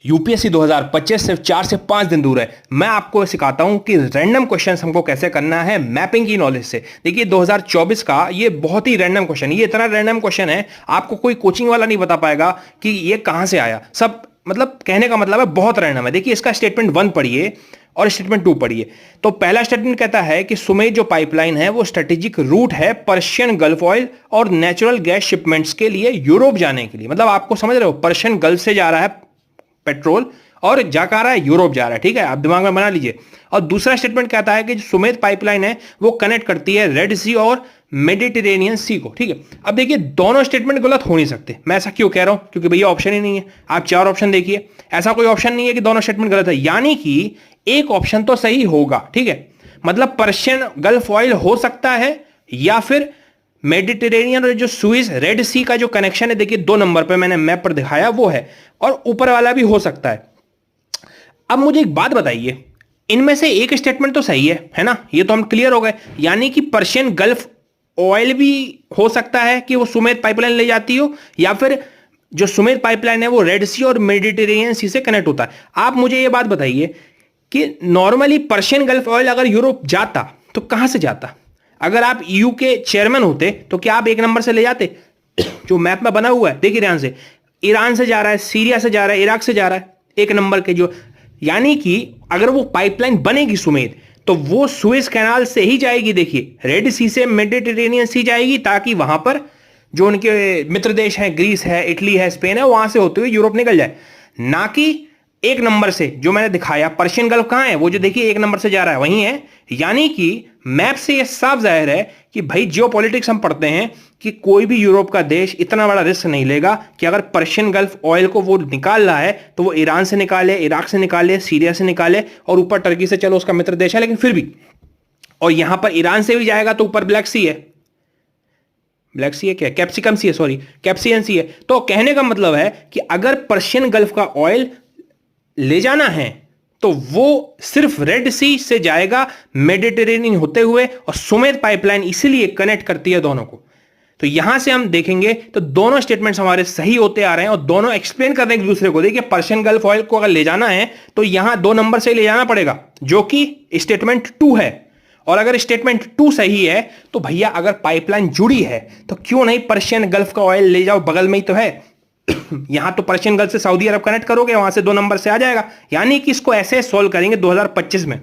UPSC 2025 सिर्फ 4 से 5 दिन दूर है। मैं आपको सिखाता हूं कि रैंडम क्वेश्चंस हमको कैसे करना है मैपिंग की नॉलेज से। देखिए 2024 का ये बहुत ही रैंडम क्वेश्चन, ये इतना रैंडम क्वेश्चन है आपको कोई कोचिंग वाला नहीं बता पाएगा कि ये कहां से आया। सब मतलब कहने का मतलब है बहुत रैंडम है। देखिए इसका स्टेटमेंट 1 पढ़िए और स्टेटमेंट 2 पढ़िए। तो पहला स्टेटमेंट कहता है कि सुमेध जो पाइपलाइन है वो स्ट्रेटेजिक रूट है पर्शियन गल्फ ऑयल और नेचुरल गैस शिपमेंट्स के लिए यूरोप जाने के लिए। मतलब आपको समझ रहे हो, पर्शियन गल्फ से जा रहा है पेट्रोल और जा रहा है यूरोप जा रहा है। ठीक है, आप दिमाग में बना लीजिए। और दूसरा स्टेटमेंट कहता है कि जो सुमेध पाइपलाइन है वो कनेक्ट करती है रेड सी और मेडिटेरेनियन सी को। ठीक है, अब देखिए दोनों स्टेटमेंट गलत हो नहीं सकते। मैं ऐसा क्यों कह रहा हूं, क्योंकि भैया ऑप्शन ही नहीं है। आप 4 ऑप्शन देखिए, ऐसा कोई ऑप्शन नहीं है कि दोनों स्टेटमेंट गलत है, यानी कि एक ऑप्शन तो सही होगा। ठीक है, मतलब पर्शियन गल्फ ऑयल हो सकता है या फिर मेडिटेरेनियन और जो सुइज रेड सी का जो कनेक्शन है, देखिए 2 नंबर पे मैंने मैप पर दिखाया वो है, और ऊपर वाला भी हो सकता है। अब मुझे एक बात बताइए, इनमें से एक स्टेटमेंट तो सही है ना, ये तो हम क्लियर हो गए। यानी कि पर्शियन गल्फ ऑयल भी हो सकता है कि वो सुमेध पाइपलाइन ले जाती हो, या फिर जो सुमेध पाइपलाइन है वो रेड सी और मेडिटेरेनियन सी से कनेक्ट होता है। आप मुझे ये बात बताइए कि नॉर्मली पर्शियन गल्फ ऑयल अगर यूरोप जाता तो कहां से जाता? अगर आप ईयू के चेयरमैन होते तो क्या आप 1 नंबर से ले जाते? जो मैप में बना हुआ है देखिए ध्यान से, ईरान से जा रहा है, सीरिया से जा रहा है, इराक से जा रहा है 1 नंबर के जो, यानी कि अगर वो पाइपलाइन बनेगी सुमेध तो वो सुएज कैनाल से ही जाएगी। देखिए रेड सी से मेडिटेरेनियन सी जाएगी, ताकि वहां पर जो उनके मित्र देश हैं, ग्रीस है, इटली है, स्पेन है, वहां से होते हुए यूरोप निकल जाए। ना कि 1 नंबर से जो मैंने दिखाया, पर्शियन गल्फ कहां है, वो जो देखिए 1 नंबर से जा रहा है वहीं है। यानी कि मैप से ये साफ जाहिर है कि भाई जियोपॉलिटिक्स हम पढ़ते हैं कि कोई भी यूरोप का देश इतना बड़ा रिस्क नहीं लेगा कि अगर पर्शियन गल्फ ऑयल को वो निकाल रहा है तो वो ईरान से निकाले, इराक से निकाले, सीरिया से निकाले, और ऊपर टर्की से, चलो उसका मित्र देश है लेकिन फिर भी, और यहां पर ईरान से भी जाएगा तो ऊपर ब्लैक सी है, ब्लैक सी है क्या, कैप्सिकम सी है, सॉरी कैप्सियन सी है। तो कहने का मतलब है कि अगर पर्शियन गल्फ का ऑयल ले जाना है तो वो सिर्फ रेड सी से जाएगा मेडिटेरेनियन होते हुए, और सुमेध पाइपलाइन इसीलिए कनेक्ट करती है दोनों को। तो यहां से हम देखेंगे तो दोनों स्टेटमेंट्स हमारे सही होते आ रहे हैं और दोनों एक्सप्लेन कर रहे हैं एक दूसरे को। देखिए पर्शियन गल्फ ऑयल को अगर ले जाना है तो यहां 2 नंबर से ले जाना पड़ेगा, जो कि स्टेटमेंट 2 है। और अगर स्टेटमेंट 2 सही है तो भैया अगर पाइपलाइन जुड़ी है तो क्यों नहीं पर्शियन गल्फ का ऑयल ले जाओ, बगल में ही तो है। यहां तो पर्शियन गल्फ से सऊदी अरब कनेक्ट करोगे, वहां से 2 नंबर से आ जाएगा। यानी कि इसको ऐसे सॉल्व करेंगे 2025 में।